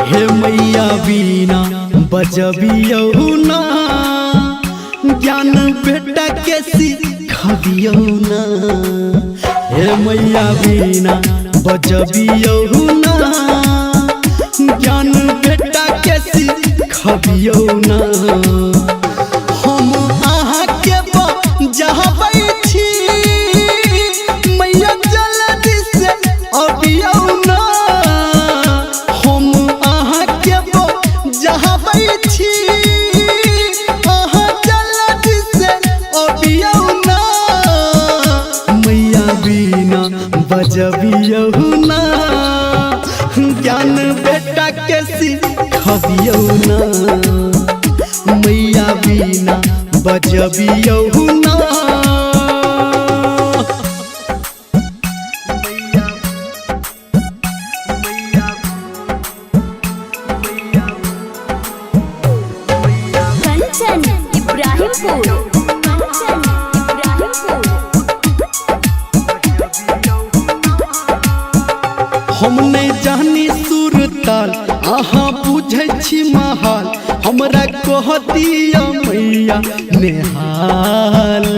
हे मैया बीना बजबियौ ना, ज्ञान बेटा के सिखबियौ ना। हे मैया बीना बजबियौ ना, ज्ञान बेटा के सिखबियौ ना। हम अहाँ के बजाबै छी, मैया जल्दी से अबियौ ना। बजबियौ ना, ज्ञान बेटा के सिखबियौ ना। मैया बीना बजबियौ ना। कंचन इब्राहिमपुर। हम नहीं जानी सुर ताल, अहाँ बुझै छी महाल। हमरा कहतिया मैया नेहाल।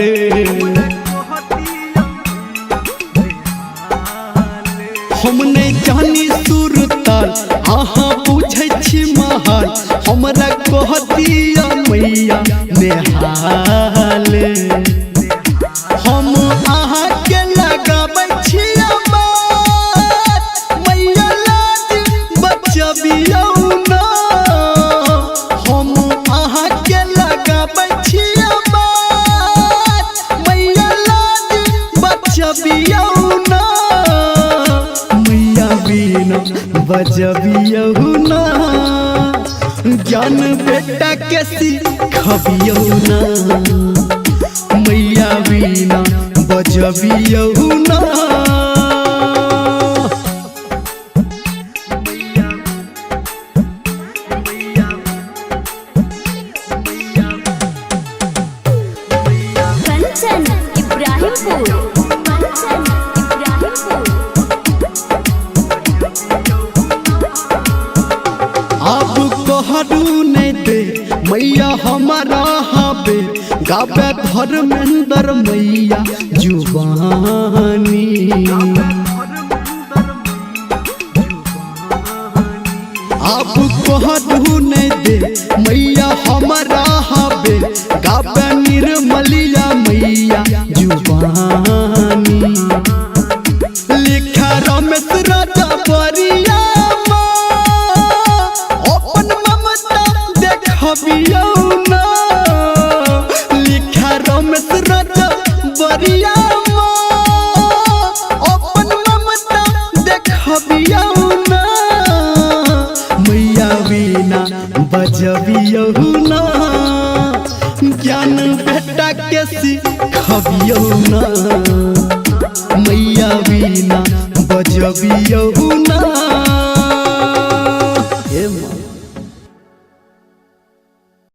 हम नहीं जानी सुर ताल, अहाँ बुझै छी महाल। हमरा कहतिया मैया नेहाल। हम अहाँ के लगाबै छी बजबियौ ना। हम अहाँ के लगाबै छी बात, मैया लाज बजबियौ ना। मैया बीना बजबियौ ना, ज्ञान बेटा के सिखबियौ ना। मैया बीना बजबियौ ना। कंचन इब्राहिमपुर। अब कहू नहीं दे मैया हमारा हबे, गावे धर्मेंद्र मैया जुबानी। अब कहू नहीं दे मैया हमारा हबे, गावे निर्मलिया मैया जुबानी। लिखा रमेश राजा बरिया, अपन ममता देखबियौ ना। लिखा रमेश राजा बरिया, अपन ममता देखबियौ ना। मैया बीना बजबियौ ना, ज्ञान बेटा के सिखबियौ ना। मैया बीना बजबियौ ना।